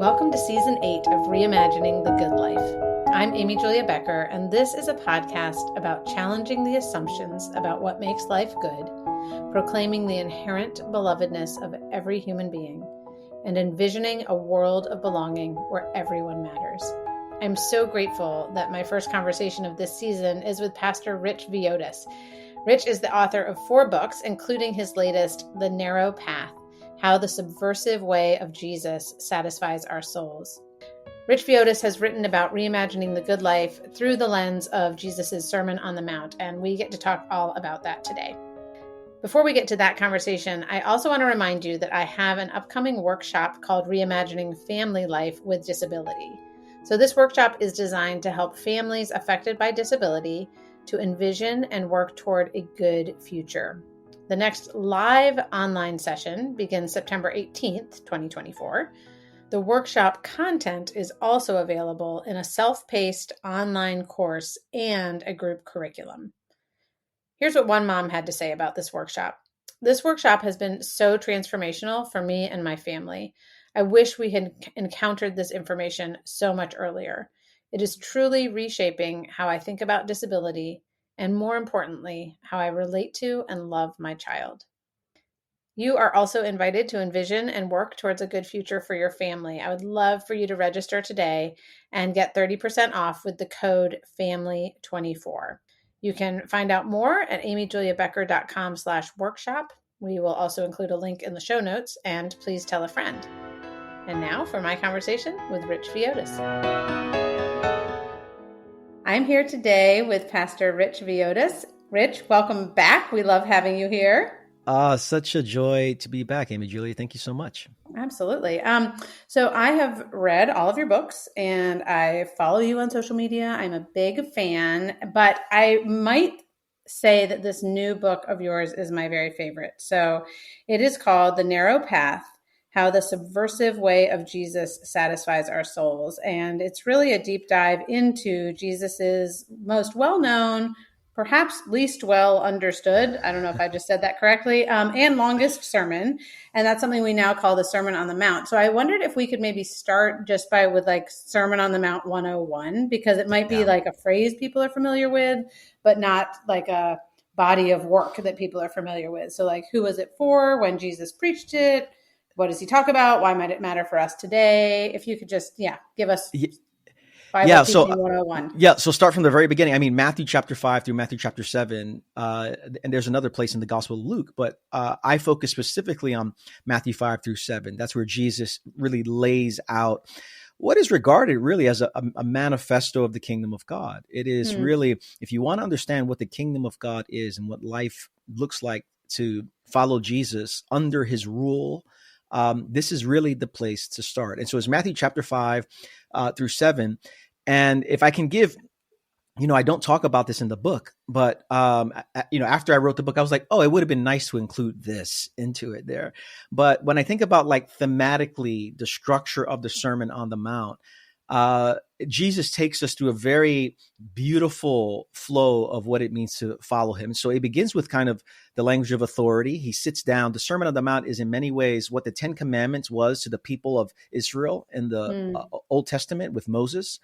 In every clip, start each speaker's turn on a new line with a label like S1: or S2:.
S1: Welcome to Season 8 of Reimagining the Good Life. I'm Amy Julia Becker, and this is a podcast about challenging the assumptions about what makes life good, proclaiming the inherent belovedness of every human being, and envisioning a world of belonging where everyone matters. I'm so grateful that my first conversation of this season is with Pastor Rich Villodas. Rich is the author of 4 books, including his latest, The Narrow Path: How the Subversive Way of Jesus Satisfies Our Souls. Rich Villodas has written about reimagining the good life through the lens of Jesus' Sermon on the Mount, and we get to talk all about that today. Before we get to that conversation, I also want to remind you that I have an upcoming workshop called Reimagining Family Life with Disability. So this workshop is designed to help families affected by disability to envision and work toward a good future. The next live online session begins September 18th, 2024. The workshop content is also available in a self-paced online course and a group curriculum. Here's what one mom had to say about this workshop. This workshop has been so transformational for me and my family. I wish we had encountered this information so much earlier. It is truly reshaping how I think about disability and, more importantly, how I relate to and love my child. You are also invited to envision and work towards a good future for your family. I would love for you to register today and get 30% off with the code FAMILY24. You can find out more at amyjuliabecker.com/workshop. We will also include a link in the show notes, and please tell a friend. And now for my conversation with Rich Villodas. I'm here today with Pastor Rich Villodas. Rich, welcome back. We love having you here.
S2: Such a joy to be back, Amy Julia. Thank you so much.
S1: Absolutely. So I have read all of your books and I follow you on social media. I'm a big fan, but I might say that this new book of yours is my very favorite. So it is called The Narrow Path: How the Subversive Way of Jesus Satisfies Our Souls. And it's really a deep dive into Jesus's most well-known, perhaps least well understood, I don't know if I just said that correctly, and longest sermon. And that's something we now call the Sermon on the Mount. So I wondered if we could maybe start just with like Sermon on the Mount 101, because it might be like a phrase people are familiar with, but not like a body of work that people are familiar with. So like, who was it for when Jesus preached it? What does he talk about? Why might it matter for us today? If you could just, give us Bible teaching 101.
S2: So start from the very beginning. I mean, Matthew chapter 5 through Matthew chapter 7, and there's another place in the Gospel of Luke, but I focus specifically on Matthew 5 through 7. That's where Jesus really lays out what is regarded really as a manifesto of the kingdom of God. It is really, if you want to understand what the kingdom of God is and what life looks like to follow Jesus under his rule, this is really the place to start. And so it's Matthew chapter 5 through 7. And if I can give, I don't talk about this in the book, but, after I wrote the book, I was like, it would have been nice to include this into it there. But when I think about thematically the structure of the Sermon on the Mount, Jesus takes us through a very beautiful flow of what it means to follow him. So it begins with kind of the language of authority. He sits down. The Sermon on the Mount is in many ways what the 10 Commandments was to the people of Israel in the Old Testament with Moses.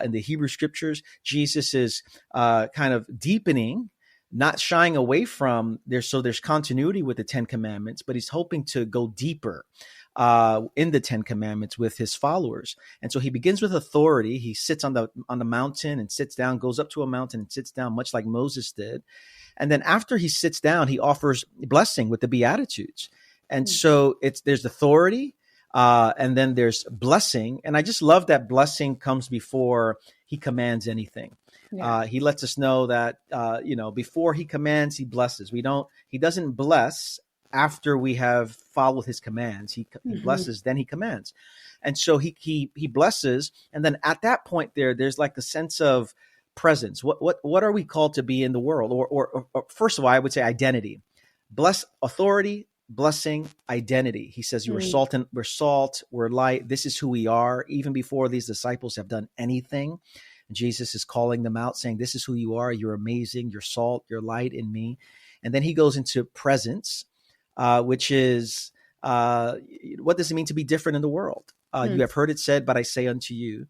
S2: In the Hebrew scriptures, Jesus is kind of deepening, not shying away from there. So there's continuity with the 10 Commandments, but he's hoping to go deeper in the 10 Commandments with his followers. And so he begins with authority. He sits on the mountain and sits down, goes up to a mountain and sits down, much like Moses did. And then after he sits down, he offers blessing with the Beatitudes. And so there's authority, and then there's blessing. And I just love that blessing comes before he commands anything. Yeah. He lets us know that, before he commands, he blesses. He doesn't bless after we have followed his commands. He blesses, then he commands. And so he blesses. And then at that point there's like a sense of presence. What are we called to be in the world? Or first of all, I would say identity. Bless, authority, blessing, identity. He says, we're salt, we're light. This is who we are. Even before these disciples have done anything, Jesus is calling them out, saying, this is who you are. You're amazing. You're salt, you're light in me. And then he goes into presence, which is what does it mean to be different in the world? You have heard it said, but I say unto you.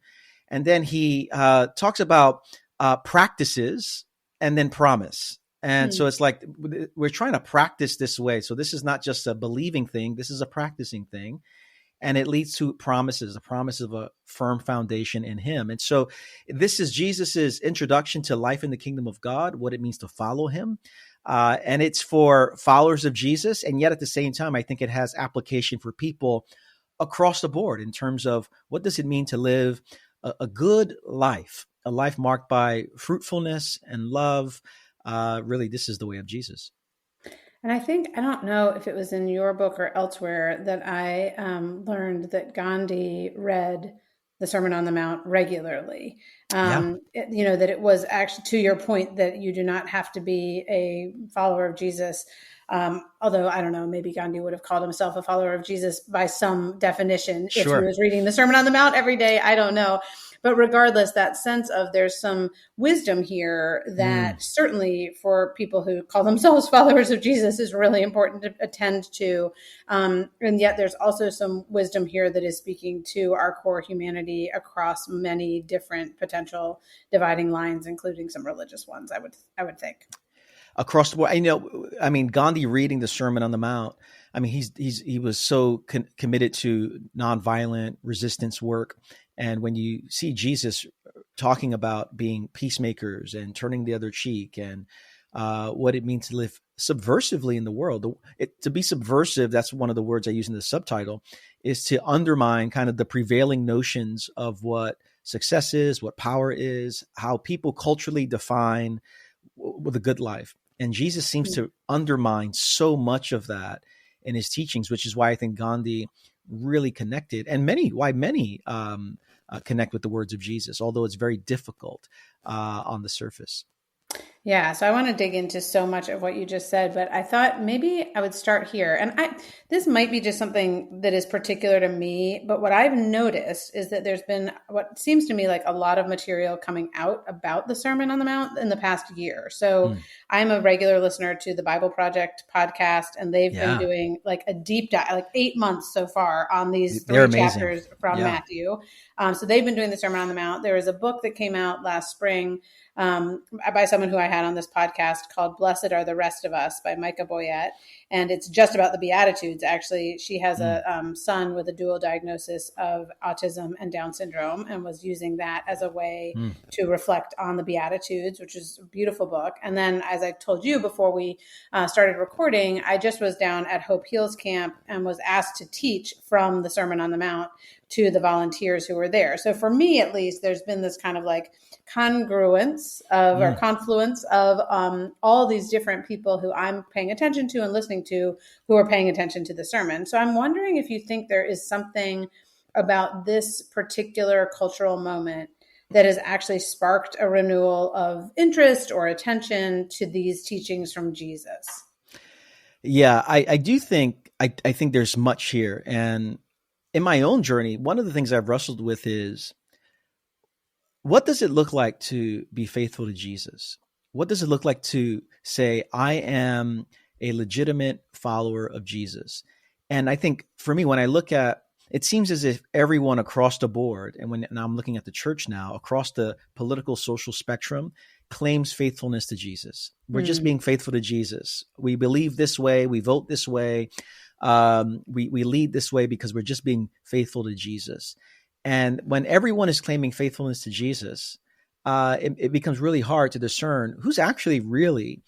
S2: And then he talks about practices and then promise. And so it's like we're trying to practice this way. So this is not just a believing thing. This is a practicing thing. And it leads to promises, a promise of a firm foundation in him. And so this is Jesus's introduction to life in the kingdom of God, what it means to follow him. And it's for followers of Jesus. And yet at the same time, I think it has application for people across the board in terms of what does it mean to live a good life, a life marked by fruitfulness and love. Really, this is the way of Jesus.
S1: And I think, I don't know if it was in your book or elsewhere that I learned that Gandhi read the Sermon on the Mount regularly. That it was actually, to your point, that you do not have to be a follower of Jesus. Although, I don't know, maybe Gandhi would have called himself a follower of Jesus by some definition if he was reading the Sermon on the Mount every day. I don't know. But regardless, that sense of there's some wisdom here that certainly for people who call themselves followers of Jesus is really important to attend to. And yet there's also some wisdom here that is speaking to our core humanity across many different potential dividing lines, including some religious ones, I would think.
S2: Across the board, Gandhi reading the Sermon on the Mount. He was so committed to nonviolent resistance work. And when you see Jesus talking about being peacemakers and turning the other cheek and what it means to live subversively in the world, to be subversive, that's one of the words I use in the subtitle, is to undermine kind of the prevailing notions of what success is, what power is, how people culturally define with a good life. And Jesus seems to undermine so much of that in his teachings, which is why I think Gandhi really connected, and many connect with the words of Jesus, although it's very difficult on the surface.
S1: Yeah, so I want to dig into so much of what you just said, but I thought maybe I would start here. And this might be just something that is particular to me, but what I've noticed is that there's been what seems to me like a lot of material coming out about the Sermon on the Mount in the past year. So I'm a regular listener to the Bible Project podcast, and they've been doing like a deep dive, like 8 months so far on these three chapters from Matthew. So they've been doing the Sermon on the Mount. There was a book that came out last spring by someone who I had on this podcast called Blessed Are the Rest of Us by Micah Boyette. And it's just about the Beatitudes. Actually, she has a son with a dual diagnosis of autism and Down syndrome and was using that as a way to reflect on the Beatitudes, which is a beautiful book. And then, as I told you before we started recording, I just was down at Hope Heals Camp and was asked to teach from the Sermon on the Mount to the volunteers who were there. So for me, at least, there's been this kind of like congruence of or confluence of all these different people who I'm paying attention to and listening to who are paying attention to the sermon. So I'm wondering if you think there is something about this particular cultural moment that has actually sparked a renewal of interest or attention to these teachings from Jesus.
S2: Yeah, I do think, I think there's much here. And in my own journey, one of the things I've wrestled with is, what does it look like to be faithful to Jesus? What does it look like to say, I am a legitimate follower of Jesus? And I think for me, when I look at, it seems as if everyone across the board, and I'm looking at the church now, across the political, social spectrum, claims faithfulness to Jesus. We're just being faithful to Jesus. We believe this way. We vote this way. We lead this way because we're just being faithful to Jesus. And when everyone is claiming faithfulness to Jesus, it becomes really hard to discern who's actually really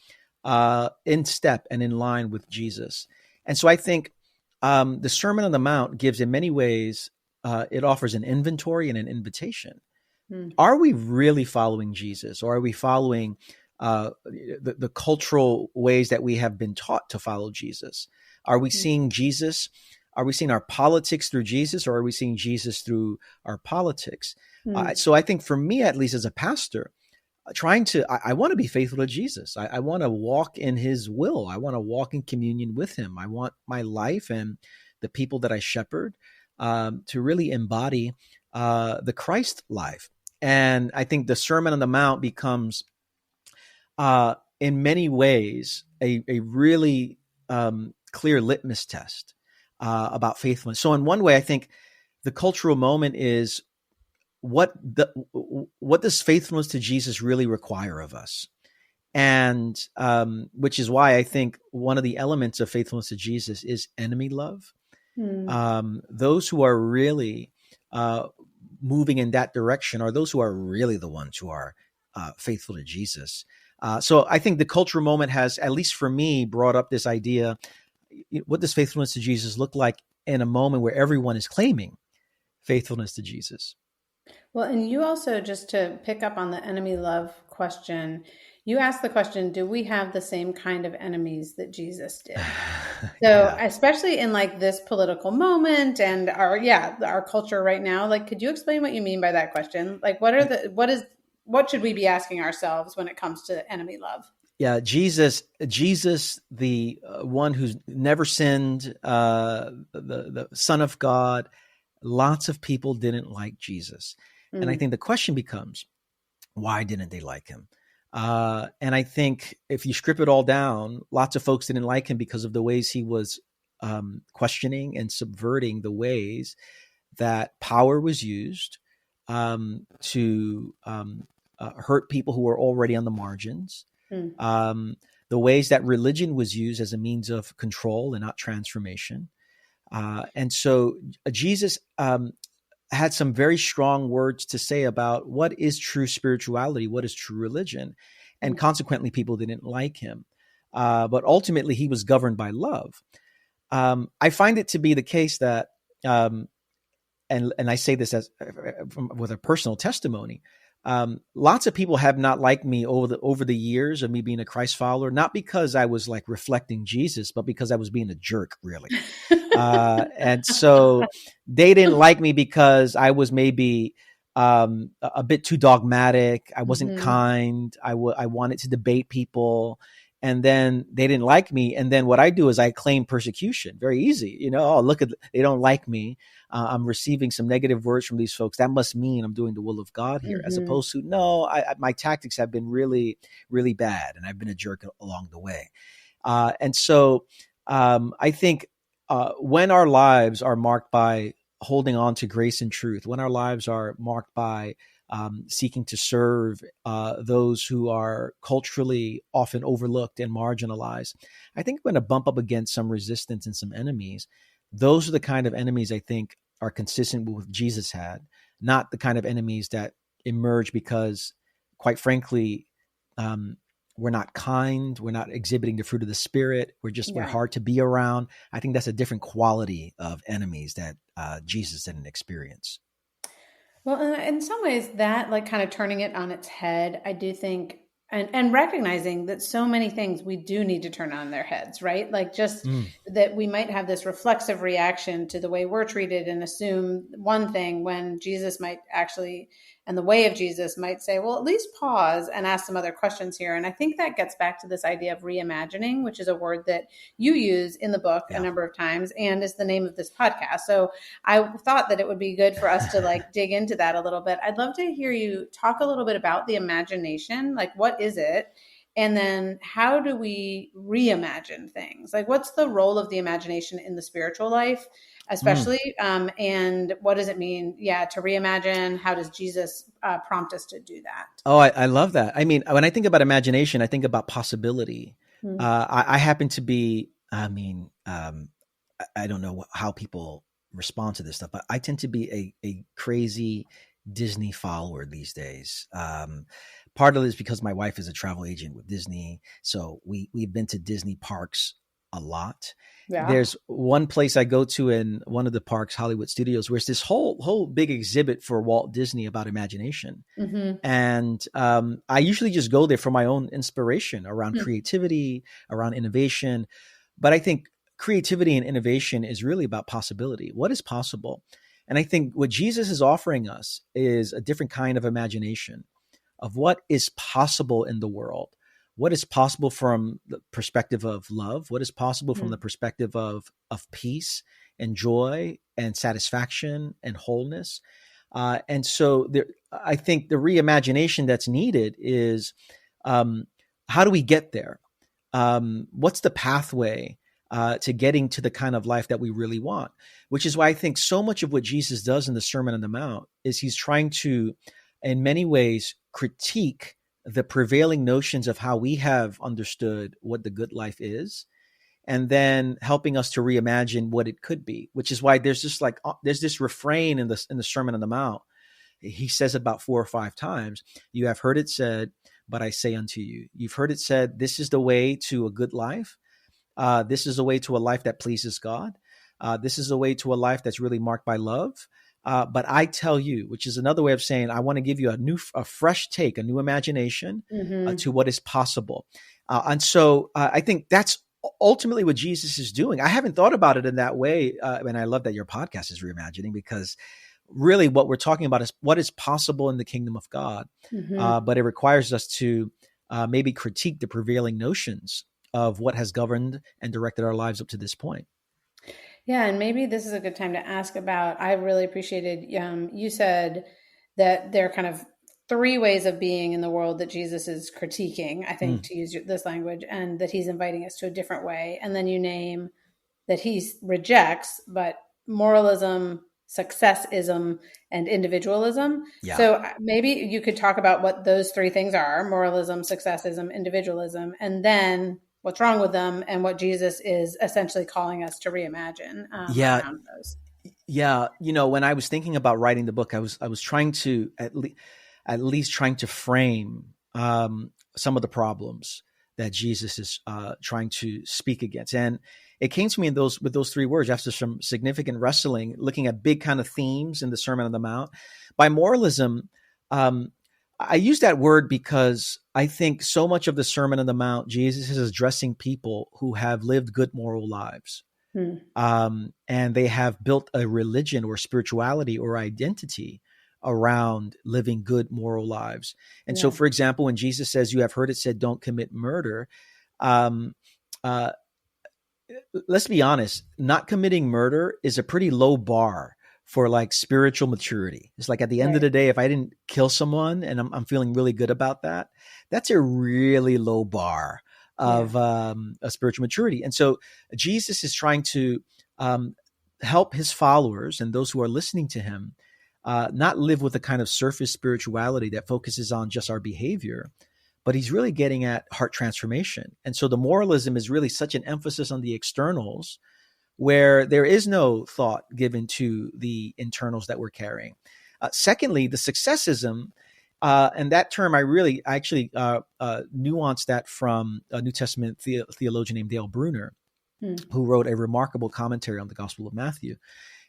S2: in step and in line with Jesus. And so I think the Sermon on the Mount gives, in many ways, it offers an inventory and an invitation. Are we really following Jesus, or are we following the cultural ways that we have been taught to follow Jesus? Are we seeing Jesus? Are we seeing our politics through Jesus, or are we seeing Jesus through our politics? So I think for me, at least as a pastor, I want to be faithful to Jesus. I want to walk in his will. I want to walk in communion with him. I want my life and the people that I shepherd to really embody the Christ life. And I think the Sermon on the Mount becomes, in many ways, a really clear litmus test about faithfulness. So in one way, I think the cultural moment is what does faithfulness to Jesus really require of us? And which is why I think one of the elements of faithfulness to Jesus is enemy love. Those who are really moving in that direction are those who are really the ones who are faithful to Jesus. So I think the cultural moment has, at least for me, brought up this idea: what does faithfulness to Jesus look like in a moment where everyone is claiming faithfulness to Jesus?
S1: Well, and you also, just to pick up on the enemy love question, you asked the question, do we have the same kind of enemies that Jesus did? So
S2: Yeah.
S1: especially in like this political moment and our culture right now, like, could you explain what you mean by that question? Like, what should we be asking ourselves when it comes to enemy love?
S2: Yeah, Jesus, the one who's never sinned, the Son of God. Lots of people didn't like Jesus, and I think the question becomes, why didn't they like him? And I think if you strip it all down, lots of folks didn't like him because of the ways he was questioning and subverting the ways that power was used to hurt people who were already on the margins. The ways that religion was used as a means of control and not transformation. And so Jesus had some very strong words to say about what is true spirituality, what is true religion. And consequently, people didn't like him. But ultimately, he was governed by love. I find it to be the case that, and I say this with a personal testimony, lots of people have not liked me over the years of me being a Christ follower, not because I was like reflecting Jesus, but because I was being a jerk, really. And so they didn't like me because I was maybe a bit too dogmatic. I wasn't kind. I wanted to debate people. And then they didn't like me. And then what I do is I claim persecution. Very easy. Oh, look, they don't like me. I'm receiving some negative words from these folks. That must mean I'm doing the will of God here, as opposed to, no, my tactics have been really, really bad. And I've been a jerk along the way. And so I think when our lives are marked by holding on to grace and truth, when our lives are marked by seeking to serve those who are culturally often overlooked and marginalized, I think we're going to bump up against some resistance and some enemies. Those are the kind of enemies I think are consistent with what Jesus had, not the kind of enemies that emerge because, quite frankly, we're not kind, we're not exhibiting the fruit of the Spirit, we're hard to be around. I think that's a different quality of enemies that Jesus didn't experience.
S1: Well, in some ways, that, like, kind of turning it on its head, I do think, and recognizing that so many things we do need to turn on their heads, right? Like, just that we might have this reflexive reaction to the way we're treated and assume one thing when Jesus might actually, and the way of Jesus might say, well, at least pause and ask some other questions here. And I think that gets back to this idea of reimagining, which is a word that you use in the book a number of times and is the name of this podcast. So I thought that it would be good for us to like dig into that a little bit. I'd love to hear you talk a little bit about the imagination. Like, what is it? And then how do we reimagine things? Like, what's the role of the imagination in the spiritual life, especially? And what does it mean, to reimagine? How does Jesus prompt us to do that?
S2: Oh, I love that. I mean, when I think about imagination, I think about possibility. I happen to be, I don't know how people respond to this stuff, but I tend to be a crazy Disney follower these days. Part of it is because my wife is a travel agent with Disney. So we've been to Disney parks a lot. Yeah. There's one place I go to in one of the parks, Hollywood Studios, where it's this whole big exhibit for Walt Disney about imagination. And I usually just go there for my own inspiration around creativity, around innovation. But I think creativity and innovation is really about possibility. What is possible? And I think what Jesus is offering us is a different kind of imagination of what is possible in the world. What is possible from the perspective of love? What is possible from the perspective of peace and joy and satisfaction and wholeness? And so I think the reimagination that's needed is how do we get there? What's the pathway to getting to the kind of life that we really want, which is why I think so much of what Jesus does in the Sermon on the Mount is he's trying to, in many ways, critique the prevailing notions of how we have understood what the good life is, and then helping us to reimagine what it could be, which is why there's just like, there's this refrain in the Sermon on the Mount. He says about 4 or 5 times, you have heard it said, but I say unto you. You've heard it said, this is the way to a good life. This is a way to a life that pleases God. This is a way to a life that's really marked by love. But I tell you, which is another way of saying, I want to give you a fresh take, a new imagination to what is possible. And so I think that's ultimately what Jesus is doing. I haven't thought about it in that way. And I love that your podcast is Reimagining, because really what we're talking about is what is possible in the kingdom of God. But it requires us to maybe critique the prevailing notions of what has governed and directed our lives up to this point.
S1: Yeah, and maybe this is a good time to ask about, I really appreciated, you said that there are kind of 3 ways of being in the world that Jesus is critiquing, I think, to use this language, and that he's inviting us to a different way. And then you name that he rejects, but moralism, successism, and individualism.
S2: Yeah.
S1: So maybe you could talk about what those 3 things are: moralism, successism, individualism, and then what's wrong with them and what Jesus is essentially calling us to reimagine around those.
S2: Yeah. You know, when I was thinking about writing the book, I was trying to at least trying to frame some of the problems that Jesus is trying to speak against. And it came to me with those 3 words after some significant wrestling, looking at big kind of themes in the Sermon on the Mount. By moralism, I use that word because I think so much of the Sermon on the Mount, Jesus is addressing people who have lived good moral lives. And they have built a religion or spirituality or identity around living good moral lives. And so, for example, when Jesus says, you have heard it said, don't commit murder. Let's be honest, not committing murder is a pretty low bar for like spiritual maturity. It's like at the end of the day, if I didn't kill someone and I'm feeling really good about that, that's a really low bar of a spiritual maturity. And so Jesus is trying to help his followers and those who are listening to him not live with a kind of surface spirituality that focuses on just our behavior, but he's really getting at heart transformation. And so the moralism is really such an emphasis on the externals, where there is no thought given to the internals that we're carrying. Secondly, the successism, and that term, I actually nuanced that from a New Testament theologian named Dale Bruner, who wrote a remarkable commentary on the Gospel of Matthew.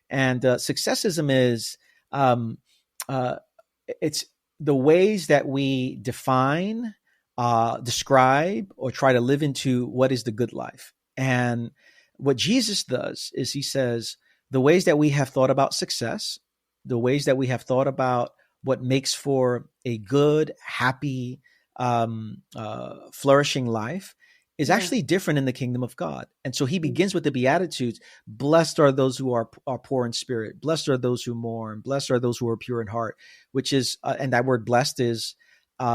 S2: And successism is it's the ways that we define, describe, or try to live into what is the good life. And what Jesus does is he says, the ways that we have thought about success, the ways that we have thought about what makes for a good, happy, flourishing life is actually different in the kingdom of God. And so he begins with the Beatitudes. Blessed are those who are poor in spirit. Blessed are those who mourn. Blessed are those who are pure in heart, which is, and that word blessed is,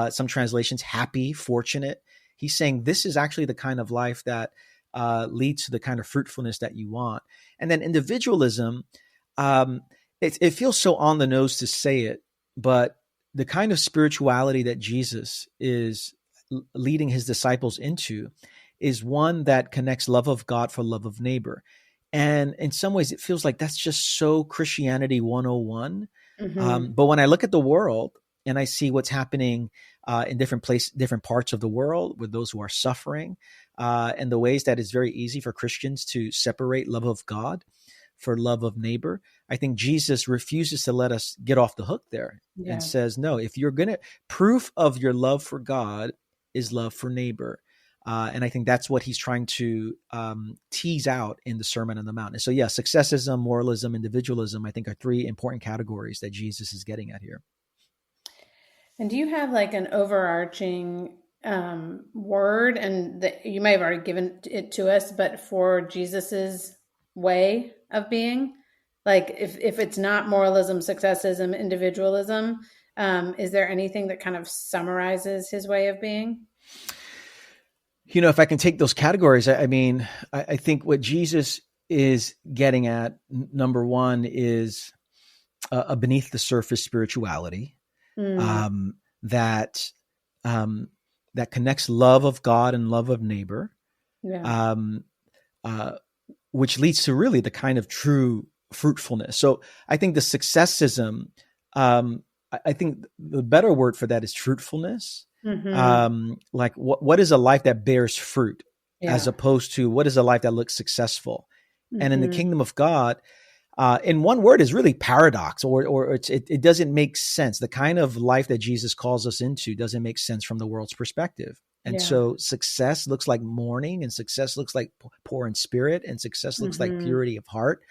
S2: some translations, happy, fortunate. He's saying this is actually the kind of life that leads to the kind of fruitfulness that you want. And then individualism, it feels so on the nose to say it, but the kind of spirituality that Jesus is leading his disciples into is one that connects love of God for love of neighbor. And in some ways, it feels like that's just so Christianity 101. But when I look at the world and I see what's happening in different parts of the world with those who are suffering, and the ways that it's very easy for Christians to separate love of God for love of neighbor, I think Jesus refuses to let us get off the hook there and says, no, if you're going to, proof of your love for God is love for neighbor. And I think that's what he's trying to tease out in the Sermon on the Mount. And so, successism, moralism, individualism, I think are 3 important categories that Jesus is getting at here.
S1: And do you have like an overarching word, and that you may have already given it to us, but for Jesus's way of being, like if it's not moralism, successism, individualism, is there anything that kind of summarizes his way of being?
S2: If I can take those categories, I think what Jesus is getting at, number one, is a beneath the surface spirituality
S1: Mm,
S2: um, that um, that connects love of God and love of neighbor,
S1: yeah.
S2: um, uh, which leads to really the kind of true fruitfulness. So I think the successism, I think the better word for that is fruitfulness.
S1: Hmm.
S2: Like what is a life that bears fruit as
S1: Yeah.
S2: opposed to what is a life that looks successful? And in the
S1: Hmm.
S2: kingdom of God, in one word is really paradox, or it doesn't make sense. The kind of life that Jesus calls us into doesn't make sense from the world's perspective. And
S1: Yeah.
S2: so success looks like mourning, and success looks like poor in spirit, and success looks like
S1: Hmm.
S2: purity of heart.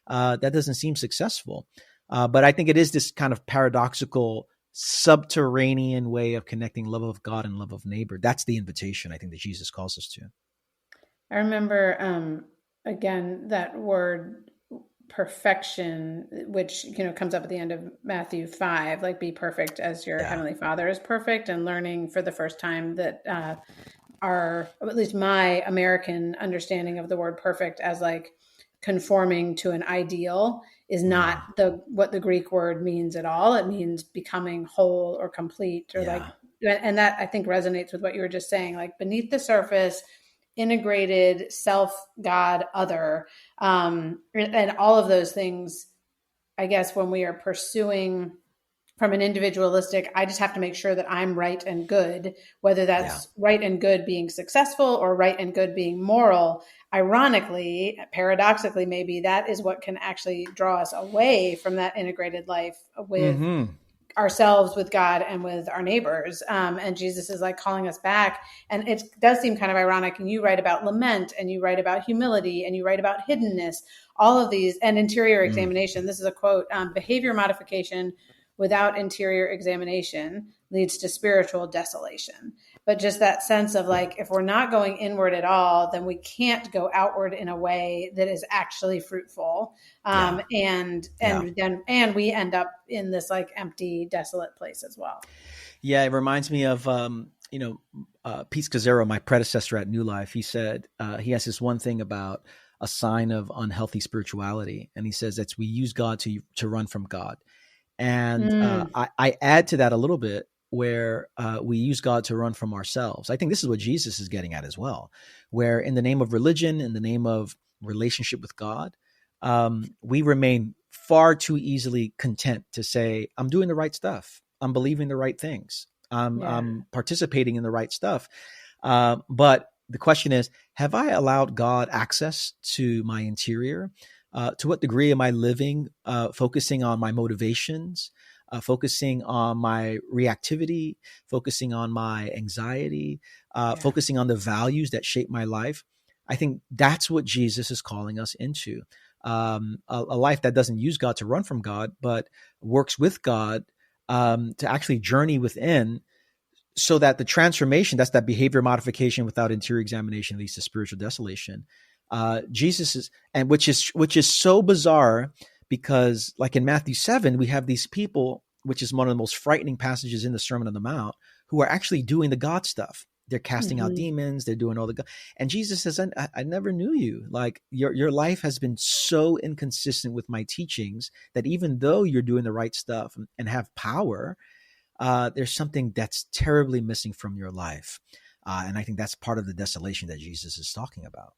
S2: That doesn't seem successful. But I think it is this kind of paradoxical, subterranean way of connecting love of God and love of neighbor. That's the invitation I think that Jesus calls us to.
S1: I remember, again, that word perfection, which, comes up at the end of Matthew 5, like be perfect as your
S2: Yeah.
S1: heavenly Father is perfect, and learning for the first time that at least my American understanding of the word perfect as like conforming to an ideal is not
S2: Mm,
S1: what the Greek word means at all. It means becoming whole or complete, or like,
S2: yeah.
S1: and that I think resonates with what you were just saying, like beneath the surface, integrated self, God, other, and all of those things. I guess when we are pursuing from an individualistic, I just have to make sure that I'm right and good, whether
S2: Yeah.
S1: that's right and good being successful or right and good being moral. Ironically, paradoxically, maybe that is what can actually draw us away from that integrated life with
S2: Hmm.
S1: ourselves, with God, and with our neighbors. And Jesus is like calling us back. And it does seem kind of ironic. And you write about lament, and you write about humility, and you write about hiddenness, all of these, and interior
S2: Mm.
S1: examination. This is a quote: behavior modification without interior examination leads to spiritual desolation. But just that sense of like, if we're not going inward at all, then we can't go outward in a way that is actually fruitful.
S2: Yeah. Yeah.
S1: And we end up in this like empty, desolate place as well.
S2: Yeah, it reminds me of Pete Scazzaro, my predecessor at New Life. He said he has this one thing about a sign of unhealthy spirituality, and he says that we use God to run from God. And
S1: Mm,
S2: I add to that a little bit where we use God to run from ourselves. I think this is what Jesus is getting at as well, where in the name of religion, in the name of relationship with God, we remain far too easily content to say, I'm doing the right stuff. I'm believing the right things.
S1: yeah.
S2: I'm participating in the right stuff. But the question is, have I allowed God access to my interior? To what degree am I living, focusing on my motivations, focusing on my reactivity, focusing on my anxiety,
S1: Yeah.
S2: focusing on the values that shape my life? I think that's what Jesus is calling us into, a life that doesn't use God to run from God, but works with God to actually journey within, so that the transformation, that's that behavior modification without interior examination, leads to spiritual desolation. Jesus is, and which is so bizarre, because like in Matthew 7, we have these people, which is one of the most frightening passages in the Sermon on the Mount, who are actually doing the God stuff. They're casting out
S1: Hmm.
S2: demons. They're doing all the God. And Jesus says, I never knew you. Like your life has been so inconsistent with my teachings that even though you're doing the right stuff and have power, there's something that's terribly missing from your life. And I think that's part of the desolation that Jesus is talking about.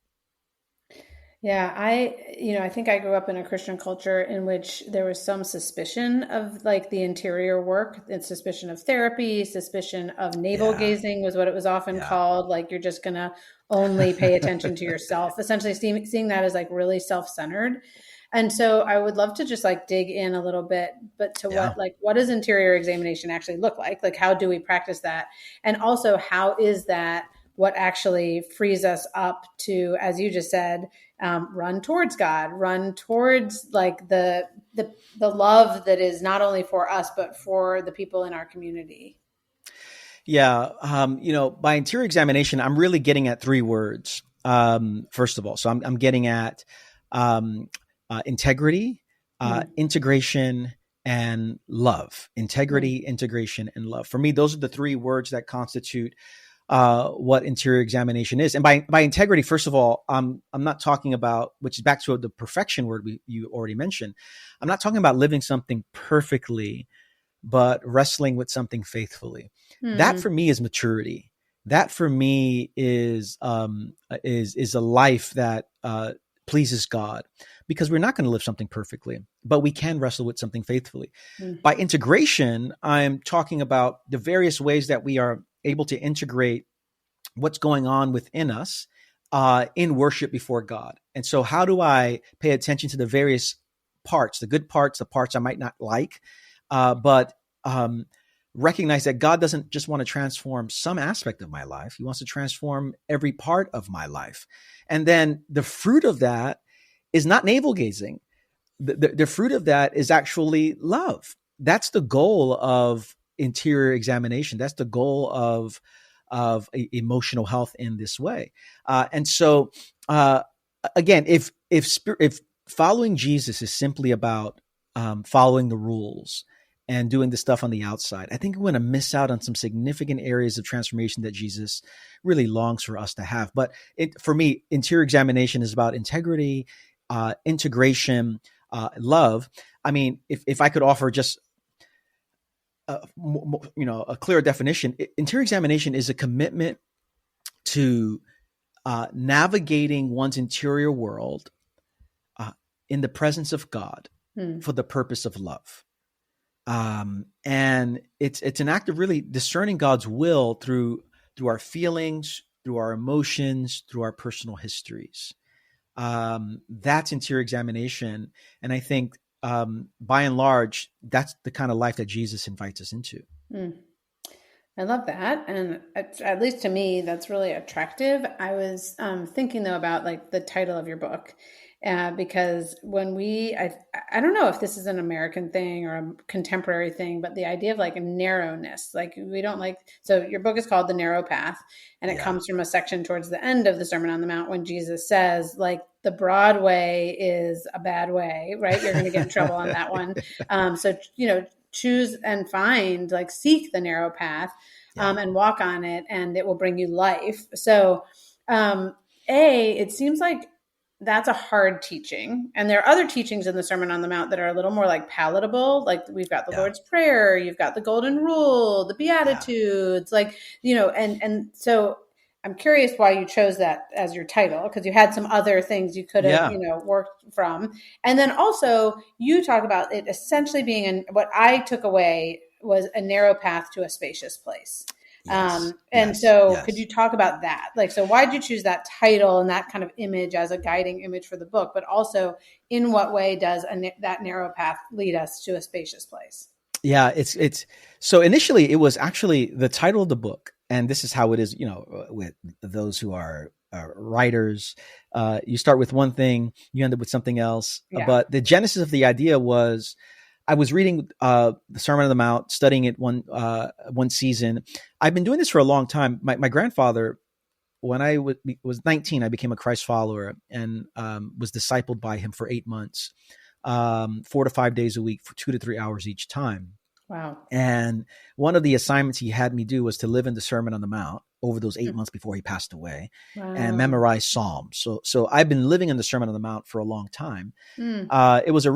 S1: Yeah, I think I grew up in a Christian culture in which there was some suspicion of like the interior work, and suspicion of therapy, suspicion of navel
S2: Yeah.
S1: gazing was what it was often
S2: Yeah.
S1: called. Like you're just gonna only pay attention to yourself, essentially seeing that as like really self-centered. And so I would love to just like dig in a little bit, but to
S2: Yeah.
S1: what does interior examination actually look like? Like how do we practice that? And also how is that what actually frees us up to, as you just said, run towards God, run towards like the love that is not only for us but for the people in our community.
S2: Yeah. By interior examination, I'm really getting at three words. First of all, so I'm getting at um, integrity,
S1: Mm,
S2: integration, and love.
S1: mm,
S2: Integrity, integration, and love. For me, those are the three words that constitute what interior examination is. And by integrity, first of all, I'm not talking about, which is back to the perfection word you already mentioned. I'm not talking about living something perfectly, but wrestling with something faithfully. That for me is maturity. That for me is a life that pleases God, because we're not going to live something perfectly, but we can wrestle with something faithfully. By integration, I'm talking about the various ways that we are able to integrate what's going on within us in worship before God. And so how do I pay attention to the various parts, the good parts, the parts I might not like, but recognize that God doesn't just want to transform some aspect of my life. He wants to transform every part of my life. And then the fruit of that is not navel gazing. The fruit of that is actually love. That's the goal of interior examination. That's the goal of emotional health in this way. And so, again, if following Jesus is simply about following the rules and doing the stuff on the outside, I think we're going to miss out on some significant areas of transformation that Jesus really longs for us to have. But for me, interior examination is about integrity, integration, love. I mean, if I could offer just a clearer definition, interior examination is a commitment to navigating one's interior world in the presence of God for the purpose of love. And it's an act of really discerning God's will through our feelings, through our emotions, through our personal histories. That's interior examination. And I think by and large, that's the kind of life that Jesus invites us into.
S1: I love that. And at least to me, that's really attractive. I was thinking though about like the title of your book, because when I don't know if this is an American thing or a contemporary thing, but the idea of like a narrowness, like we don't like, so your book is called The Narrow Path, and it comes from a section towards the end of the Sermon on the Mount when Jesus says like the broad way is a bad way, right? You're going to get in trouble on that one. So, choose and find, like seek the narrow path and walk on it, and it will bring you life. So it seems like that's a hard teaching. And there are other teachings in the Sermon on the Mount that are a little more like palatable. Like we've got the Lord's Prayer, you've got the Golden Rule, the Beatitudes, and so I'm curious why you chose that as your title, because you had some other things you could have, worked from. And then also you talk about it essentially being what I took away was a narrow path to a spacious place. Could you talk about that? Like, so why did you choose that title and that kind of image as a guiding image for the book, but also in what way does that narrow path lead us to a spacious place?
S2: Yeah, it's so initially it was actually the title of the book. And this is how it is, with those who are writers. You start with one thing, you end up with something else. Yeah. But the genesis of the idea was, I was reading the Sermon on the Mount, studying it one season. I've been doing this for a long time. My grandfather, when I was 19, I became a Christ follower and was discipled by him for 8 months, 4 to 5 days a week for 2 to 3 hours each time.
S1: Wow.
S2: And one of the assignments he had me do was to live in the Sermon on the Mount over those 8 months before he passed away and memorize Psalms. So I've been living in the Sermon on the Mount for a long time. It was a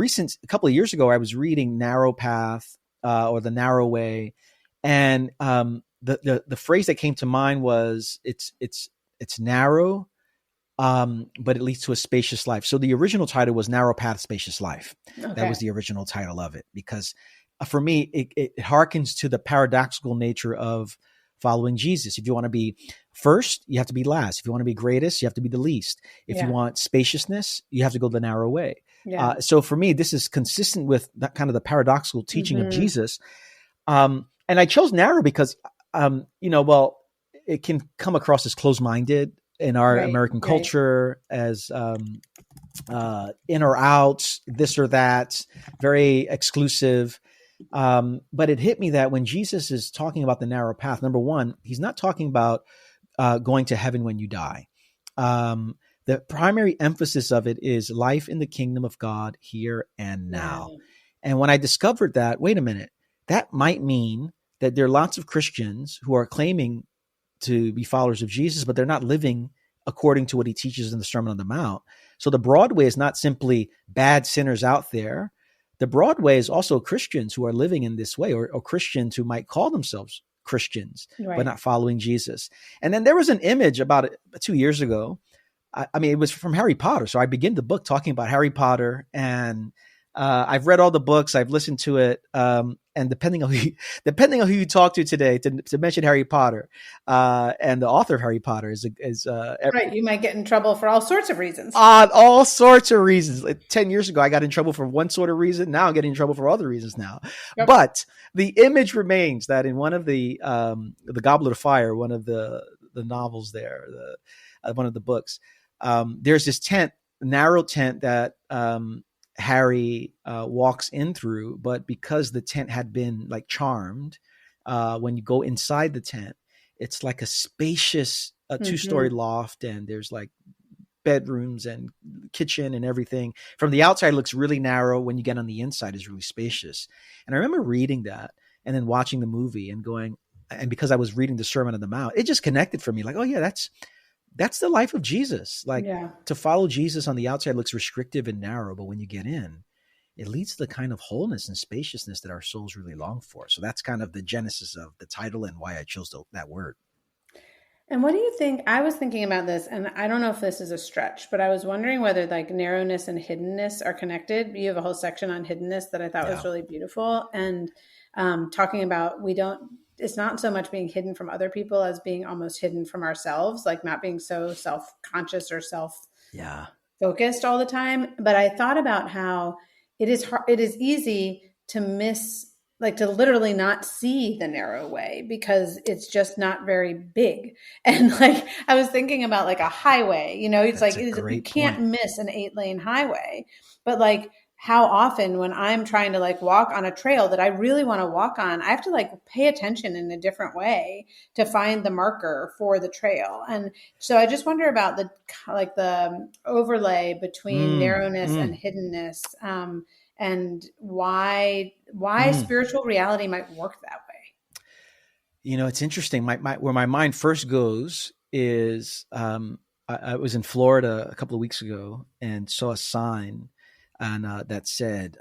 S2: couple of years ago, I was reading Narrow Path or The Narrow Way. And the phrase that came to mind was it's narrow, but it leads to a spacious life. So the original title was Narrow Path, Spacious Life. Okay. That was the original title of it, because for me, it harkens to the paradoxical nature of following Jesus. If you want to be first, you have to be last. If you want to be greatest, you have to be the least. If you want spaciousness, you have to go the narrow way. Yeah. So for me, this is consistent with that kind of the paradoxical teaching of Jesus. And I chose narrow because, it can come across as closed-minded in our American culture, as in or out, this or that, very exclusive. But it hit me that when Jesus is talking about the narrow path, number one, he's not talking about going to heaven when you die. The primary emphasis of it is life in the kingdom of God here and now. Yeah. And when I discovered that, wait a minute, that might mean that there are lots of Christians who are claiming to be followers of Jesus, but they're not living according to what he teaches in the Sermon on the Mount. So the broad way is not simply bad sinners out there. The broad way is also Christians who are living in this way, or Christians who might call themselves Christians,
S1: Right.
S2: but not following Jesus. And then there was an image about 2 years ago. I mean, it was from Harry Potter. So I begin the book talking about Harry Potter, and I've read all the books. I've listened to it. And depending on who you talk to today, to mention Harry Potter, and the author of Harry Potter is
S1: right. You might get in trouble for all sorts of reasons.
S2: All sorts of reasons. 10 years ago, I got in trouble for one sort of reason. Now I'm getting in trouble for other reasons now. Yep. But the image remains that in one of the Goblet of Fire, one of the novels there, one of the books, there's this narrow tent that Harry walks in through, but because the tent had been like charmed, when you go inside the tent, it's like a spacious 2-story loft, and there's like bedrooms and kitchen and everything. From the outside, it looks really narrow. When you get on the inside, it's really spacious. And I remember reading that and then watching the movie and going, and because I was reading the Sermon on the Mount, it just connected for me. Like, oh yeah, that's the life of Jesus. Like to follow Jesus on the outside looks restrictive and narrow, but when you get in, it leads to the kind of wholeness and spaciousness that our souls really long for. So that's kind of the genesis of the title and why I chose that word.
S1: And what do you think? I was thinking about this, and I don't know if this is a stretch, but I was wondering whether like narrowness and hiddenness are connected. You have a whole section on hiddenness that I thought was really beautiful. And talking about it's not so much being hidden from other people as being almost hidden from ourselves, like not being so self-conscious or self-focused all the time. But I thought about how it is easy to miss, like to literally not see the narrow way because it's just not very big. And like, I was thinking about like a highway, it's like, you can't miss an 8-lane highway, but like, how often when I'm trying to like walk on a trail that I really want to walk on, I have to like pay attention in a different way to find the marker for the trail. And so I just wonder about the overlay between narrowness and hiddenness, and why spiritual reality might work that way.
S2: It's interesting. Where my mind first goes is, I was in Florida a couple of weeks ago and saw a sign and that said,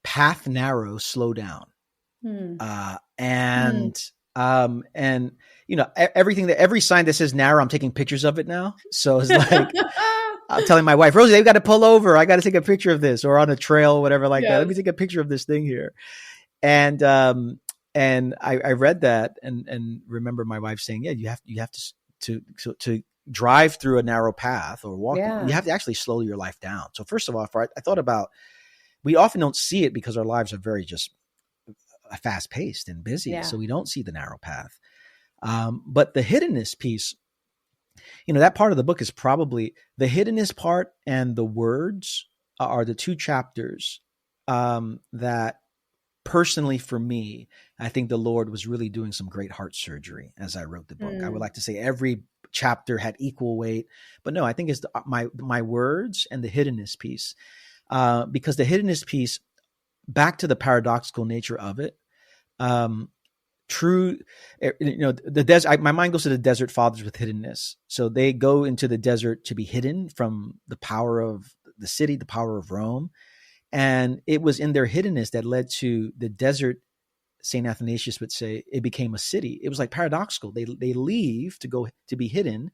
S2: path narrow, slow down. And every sign that says narrow, I'm taking pictures of it now. So it's like, I'm telling my wife, Rosie, I've got to pull over. I got to take a picture of this, or on a trail, whatever like that. Let me take a picture of this thing here. And I read that and remember my wife saying, you have to drive through a narrow path or walk. You have to actually slow your life down. So first of all, I thought about, we often don't see it because our lives are very just fast paced and busy. Yeah. So we don't see the narrow path. But the hiddenness piece, that part of the book is probably the hiddenness part, and the words are the 2 chapters that personally for me, I think the Lord was really doing some great heart surgery as I wrote the book. I would like to say every chapter had equal weight, but no, I think it's my words and the hiddenness piece, because the hiddenness piece, back to the paradoxical nature of it, the desert. My mind goes to the desert fathers with hiddenness. So they go into the desert to be hidden from the power of the city, the power of Rome, and it was in their hiddenness that led to the desert. St. Athanasius would say it became a city. It was like paradoxical. They leave to go to be hidden,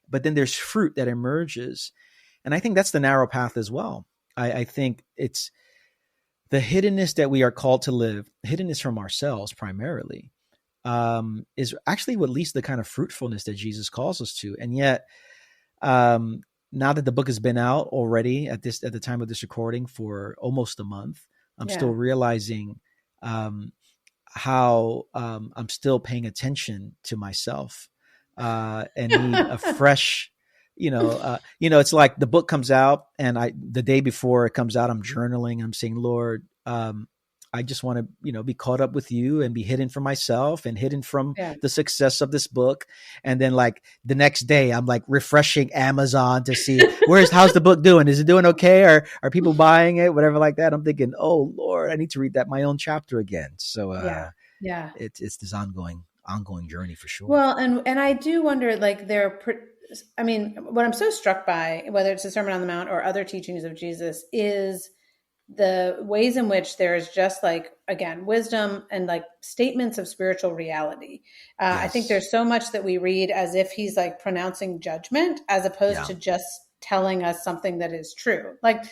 S2: but then there's fruit that emerges. And I think that's the narrow path as well. I think it's the hiddenness that we are called to live, hiddenness from ourselves primarily, is actually what leads to the kind of fruitfulness that Jesus calls us to. And yet, now that the book has been out already at the time of this recording for almost a month, I'm still realizing how I'm still paying attention to myself and need a fresh, it's like the book comes out and the day before it comes out, I'm journaling. I'm saying, Lord, I just want to, be caught up with you and be hidden from myself and hidden from the success of this book. And then like the next day, I'm like refreshing Amazon to see how's the book doing? Is it doing okay? Or are people buying it? Whatever like that. I'm thinking, oh Lord, I need to read my own chapter again. So it's this ongoing ongoing journey for sure.
S1: Well, and I do wonder, like, I mean, what I'm so struck by, whether it's the Sermon on the Mount or other teachings of Jesus, is the ways in which there's just, like, again, wisdom and like statements of spiritual reality. I think
S2: Yes.
S1: there's so much that we read as if he's like pronouncing judgment, as opposed
S2: Yeah.
S1: to just telling us something that is true. Like,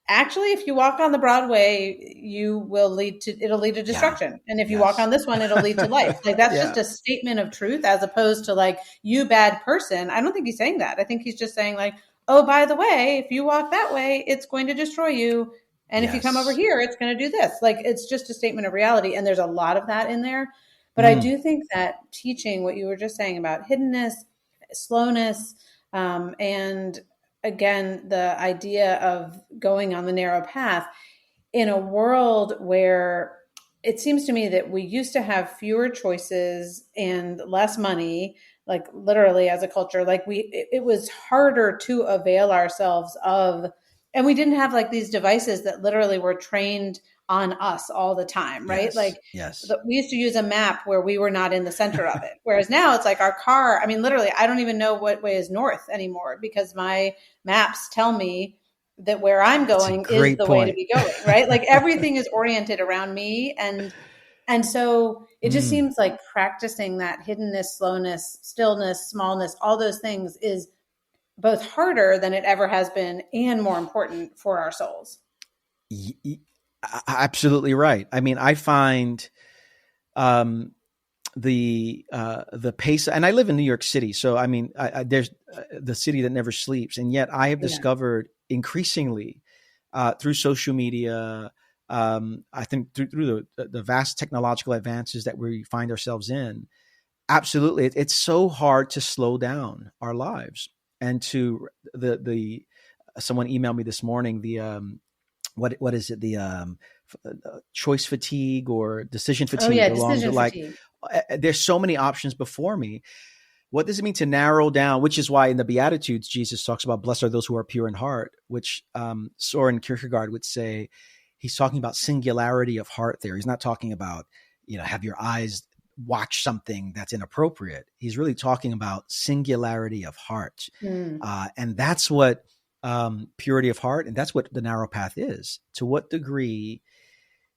S1: actually, if you walk on the broad way, it'll lead to
S2: Yeah.
S1: destruction. And if you walk
S2: Yes.
S1: on this one, it'll lead to life. Like, that's just
S2: Yeah.
S1: a statement of truth, as opposed to like, you bad person. I don't think he's saying that. I think he's just saying like, oh, by the way, if you walk that way, it's going to destroy you. And if you come over
S2: Yes.
S1: here, it's going to do this. Like, it's just a statement of reality. And there's a lot of that in there. But I
S2: Mm.
S1: do think that teaching what you were just saying about hiddenness, slowness, and again, the idea of going on the narrow path in a world where it seems to me that we used to have fewer choices and less money, like literally as a culture, like it was harder to avail ourselves of, and we didn't have like these devices that literally were trained on us all the time, right?
S2: Yes.
S1: Like
S2: Yes.
S1: we used to use a map where we were not in the center of it. Whereas now it's like our car, I mean, literally, I don't even know what way is north anymore because my maps tell me that where I'm
S2: That's a
S1: going is
S2: great
S1: the way to
S2: point.
S1: be going, right? Like everything is oriented around me. And so it just
S2: Mm.
S1: seems like practicing that hiddenness, slowness, stillness, smallness, all those things is both harder than it ever has been and more important for our souls.
S2: Absolutely right. I mean, I find um, the pace, and I live in New York City, so I mean, there's the city that never sleeps, and yet I have
S1: Yeah.
S2: discovered increasingly through social media, I think through the vast technological advances that we find ourselves in. Absolutely, it's so hard to slow down our lives, and to the someone emailed me this morning what is it, the choice fatigue or decision
S1: Oh
S2: fatigue
S1: yeah,
S2: along the
S1: decision
S2: like
S1: fatigue.
S2: there's so many options before me. What does it mean to narrow down? Which is why in the Beatitudes Jesus talks about blessed are those who are pure in heart, which Soren Kierkegaard would say. He's talking about singularity of heart there. He's not talking about, have your eyes watch something that's inappropriate. He's really talking about singularity of heart. And that's what purity of heart, and that's what the narrow path is. To what degree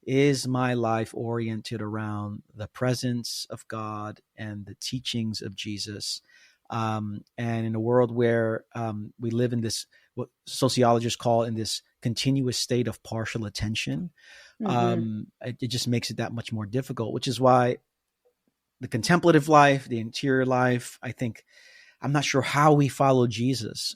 S2: is my life oriented around the presence of God and the teachings of Jesus? And in a world where we live in this, what sociologists call in this continuous state of partial attention, it just makes it that much more difficult, which is why the contemplative life, the interior life, I think, I'm not sure how we follow Jesus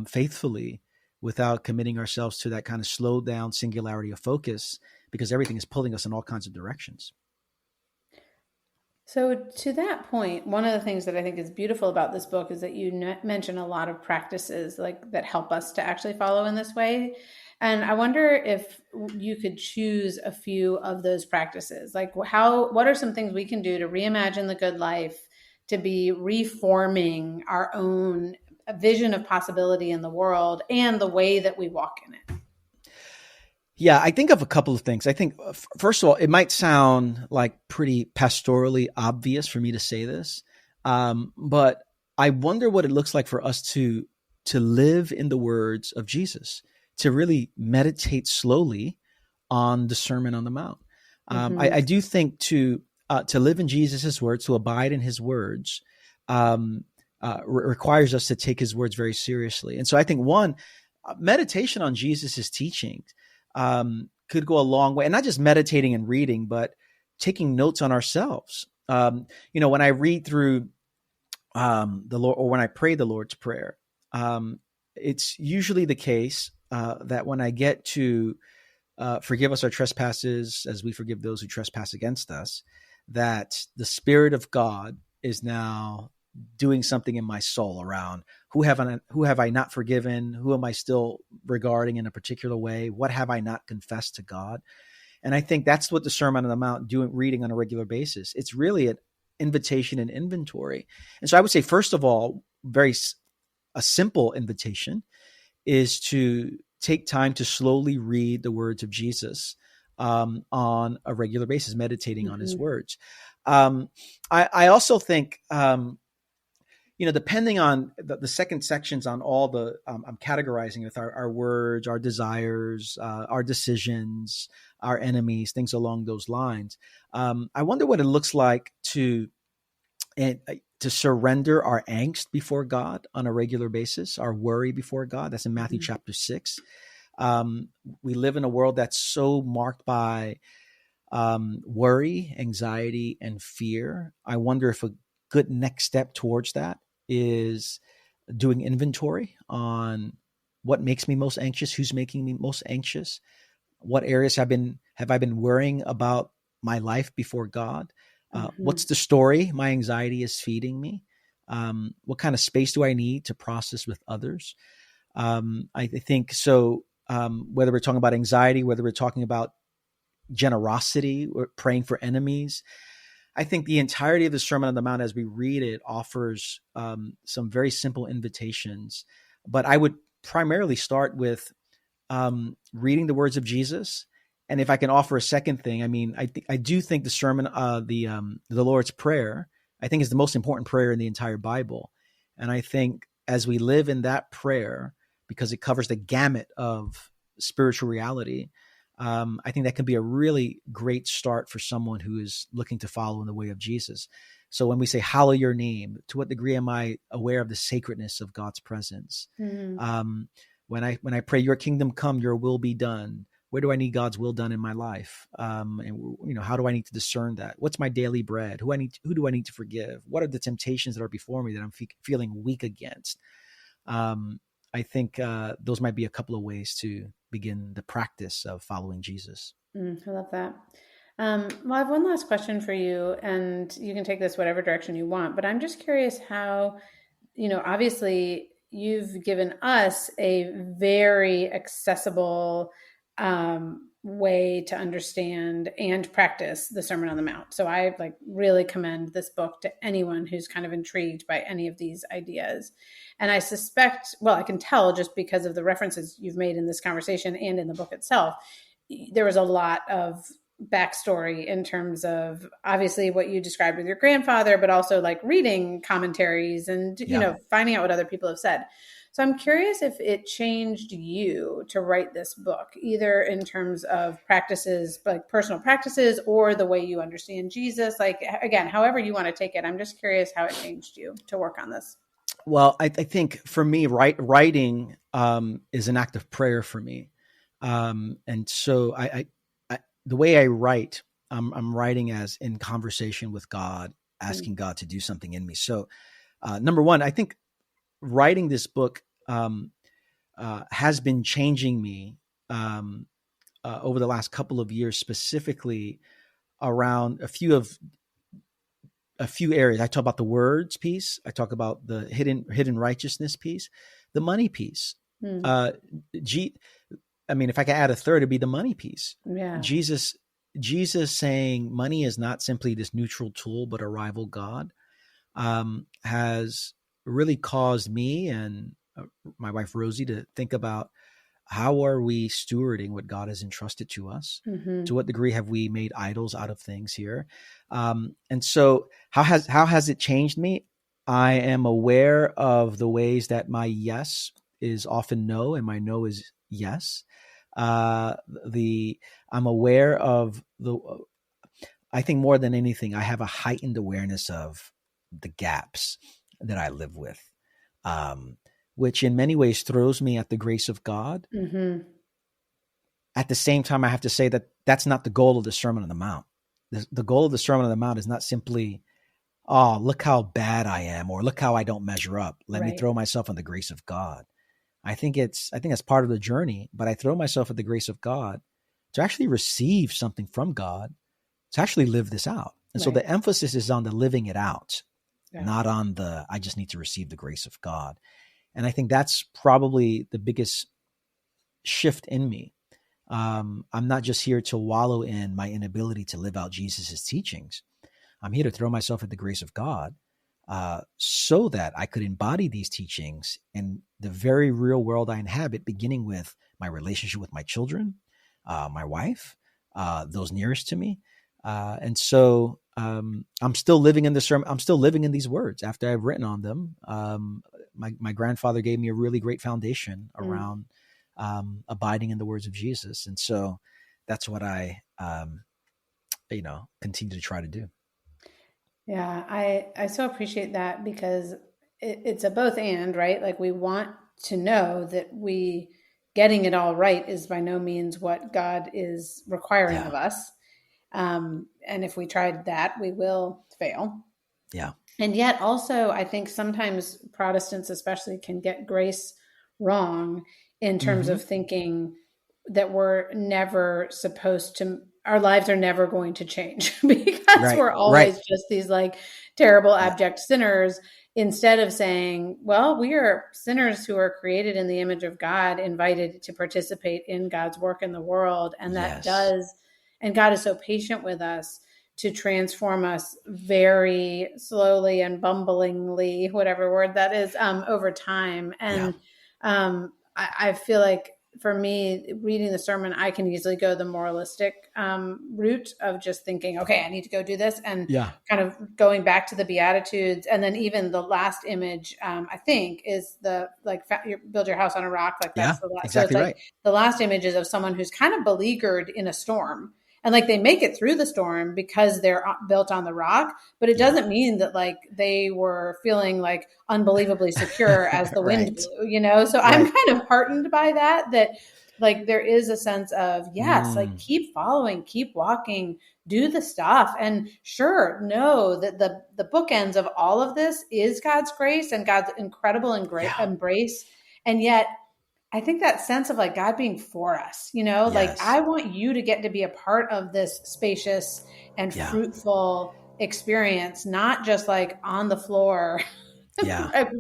S2: faithfully without committing ourselves to that kind of slowed down singularity of focus, because everything is pulling us in all kinds of directions.
S1: So to that point, one of the things that I think is beautiful about this book is that you mention a lot of practices like that help us to actually follow in this way. And I wonder if you could choose a few of those practices. Like what are some things we can do to reimagine the good life, to be reforming our own vision of possibility in the world and the way that we walk in it?
S2: Yeah, I think of a couple of things. I think, first of all, it might sound like pretty pastorally obvious for me to say this, but I wonder what it looks like for us to live in the words of Jesus, to really meditate slowly on the Sermon on the Mount. I do think to live in Jesus's words, to abide in his words, requires us to take his words very seriously. And so I think meditation on Jesus's teachings could go a long way, and not just meditating and reading, but taking notes on ourselves. When I read through the Lord, or when I pray the Lord's Prayer, it's usually the case that when I get to forgive us our trespasses as we forgive those who trespass against us, that the Spirit of God is now doing something in my soul around who have I not forgiven? Who am I still regarding in a particular way? What have I not confessed to God? And I think that's what the Sermon on the Mount reading on a regular basis. It's really an invitation and inventory. And so I would say, first of all, a simple invitation is to take time to slowly read the words of Jesus on a regular basis, meditating on his words. I also think, depending on the second sections on all the, I'm categorizing with our words, our desires, our decisions, our enemies, things along those lines. I wonder what it looks like to surrender our angst before God on a regular basis, our worry before God. That's in Matthew chapter 6. We live in a world that's so marked by worry, anxiety, and fear. I wonder if a good next step towards that is doing inventory on what makes me most anxious, who's making me most anxious, what areas have I been worrying about my life before God. What's the story my anxiety is feeding me? What kind of space do I need to process with others? I think so. Whether we're talking about anxiety, whether we're talking about generosity or praying for enemies, I think the entirety of the Sermon on the Mount, as we read it, offers some very simple invitations. But I would primarily start with reading the words of Jesus. And if I can offer a second thing, I mean, I do think the sermon, the Lord's Prayer, I think is the most important prayer in the entire Bible. And I think as we live in that prayer, because it covers the gamut of spiritual reality, I think that can be a really great start for someone who is looking to follow in the way of Jesus. So when we say, hallow your name, to what degree am I aware of the sacredness of God's presence? When I pray, your kingdom come, your will be done, where do I need God's will done in my life? And how do I need to discern that? What's my daily bread? Who do I need to forgive? What are the temptations that are before me that I'm feeling weak against? I think those might be a couple of ways to begin the practice of following Jesus.
S1: I love that. Well, I have one last question for you, and you can take this whatever direction you want, but I'm just curious how, obviously you've given us a very accessible way to understand and practice the Sermon on the Mount. So I really commend this book to anyone who's kind of intrigued by any of these ideas. And I suspect, well, I can tell just because of the references you've made in this conversation and in the book itself, there was a lot of backstory in terms of obviously what you described with your grandfather, but also reading commentaries and, finding out what other people have said. So I'm curious if it changed you to write this book, either in terms of practices, personal practices, or the way you understand Jesus. Again, however you want to take it. I'm just curious how it changed you to work on this.
S2: Well, I think for me, writing is an act of prayer for me. And so I the way I write, I'm writing as in conversation with God, asking God to do something in me. So number one, I think writing this book has been changing me over the last couple of years, specifically around a few areas. I talk about the words piece. I talk about the hidden righteousness piece, the money piece. I mean, if I could add a third, it'd be the money piece.
S1: Yeah.
S2: Jesus saying money is not simply this neutral tool, but a rival God, has really caused me and my wife Rosie to think about, how are we stewarding what God has entrusted to us? To what degree have we made idols out of things here? And so how has it changed me? I am aware of the ways that my yes is often no and my no is yes. I'm aware of I think more than anything, I have a heightened awareness of the gaps that I live with, which in many ways throws me at the grace of God. At the same time, I have to say that that's not the goal of the Sermon on the Mount. The goal of the Sermon on the Mount is not simply, oh, look how bad I am, or look how I don't measure up. Let me throw myself on the grace of God. I think that's part of the journey, but I throw myself at the grace of God to actually receive something from God, to actually live this out. And so the emphasis is on the living it out, not on the, I just need to receive the grace of God. And I think that's probably the biggest shift in me. I'm not just here to wallow in my inability to live out Jesus's teachings. I'm here to throw myself at the grace of God, so that I could embody these teachings in the very real world I inhabit, beginning with my relationship with my children, my wife, those nearest to me. And so I'm still living in the sermon. I'm still living in these words after I've written on them. My grandfather gave me a really great foundation around abiding in the words of Jesus. And so that's what I, continue to try to do.
S1: Yeah, I so appreciate that because it's a both and, right? Like we want to know that we getting it all right is by no means what God is requiring of us. And if we tried that, we will fail.
S2: Yeah.
S1: And yet also, I think sometimes Protestants especially can get grace wrong in terms of thinking that we're never supposed to, our lives are never going to change because we're always just these like terrible, abject sinners, instead of saying, well, we are sinners who are created in the image of God, invited to participate in God's work in the world. And that does, and God is so patient with us to transform us very slowly and bumblingly, whatever word that is, over time. And I feel like for me, reading the sermon, I can easily go the moralistic route of just thinking, okay, I need to go do this, and kind of going back to the Beatitudes. And then even the last image, I think, is the like build your house on a rock. Like that's the last.
S2: Exactly,
S1: so it's like the last image is of someone who's kind of beleaguered in a storm. And like they make it through the storm because they're built on the rock, but it doesn't mean that like they were feeling like unbelievably secure as the wind blew, So I'm kind of heartened by that like there is a sense of, like keep following, keep walking, do the stuff. And sure, know that the bookends of all of this is God's grace and God's incredible and great embrace. And yet I think that sense of like God being for us, like I want you to get to be a part of this spacious and fruitful experience, not just like on the floor,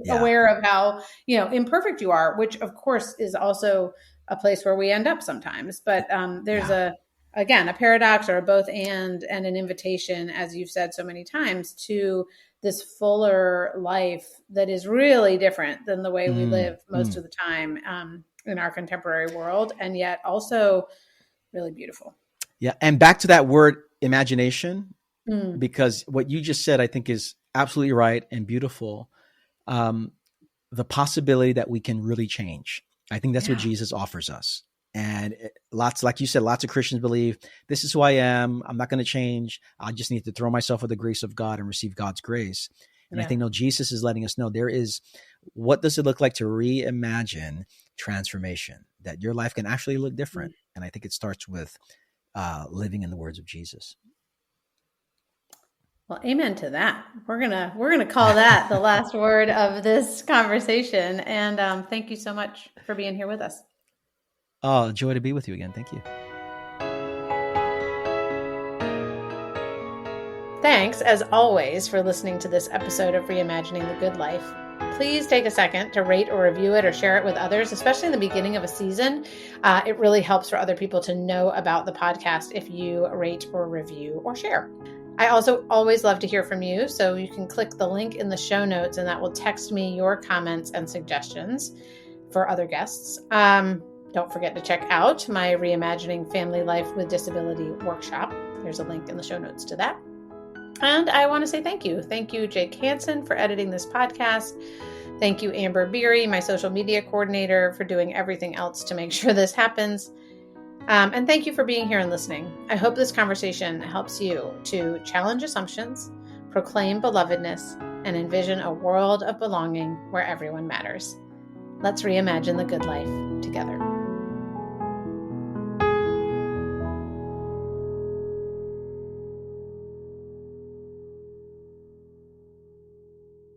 S1: aware of how, imperfect you are, which of course is also a place where we end up sometimes. But there's a paradox or a both and an invitation, as you've said so many times, to this fuller life that is really different than the way we live most of the time in our contemporary world, and yet also really beautiful.
S2: Yeah. And back to that word imagination, because what you just said, I think is absolutely right and beautiful. The possibility that we can really change. I think that's what Jesus offers us. And like you said, lots of Christians believe this is who I am. I'm not going to change. I just need to throw myself at the grace of God and receive God's grace. And I think, no, Jesus is letting us know what does it look like to reimagine transformation, that your life can actually look different. And I think it starts with living in the words of Jesus.
S1: Well, amen to that. We're gonna call that the last word of this conversation. And thank you so much for being here with us.
S2: Oh, joy to be with you again. Thank you.
S1: Thanks, as always, for listening to this episode of Reimagining the Good Life. Please take a second to rate or review it or share it with others, especially in the beginning of a season. It really helps for other people to know about the podcast if you rate or review or share. I also always love to hear from you, so you can click the link in the show notes and that will text me your comments and suggestions for other guests. Don't forget to check out my Reimagining Family Life with Disability workshop. There's a link in the show notes to that. And I want to say thank you. Thank you, Jake Hansen, for editing this podcast. Thank you, Amber Beery, my social media coordinator, for doing everything else to make sure this happens. And thank you for being here and listening. I hope this conversation helps you to challenge assumptions, proclaim belovedness, and envision a world of belonging where everyone matters. Let's reimagine the good life together.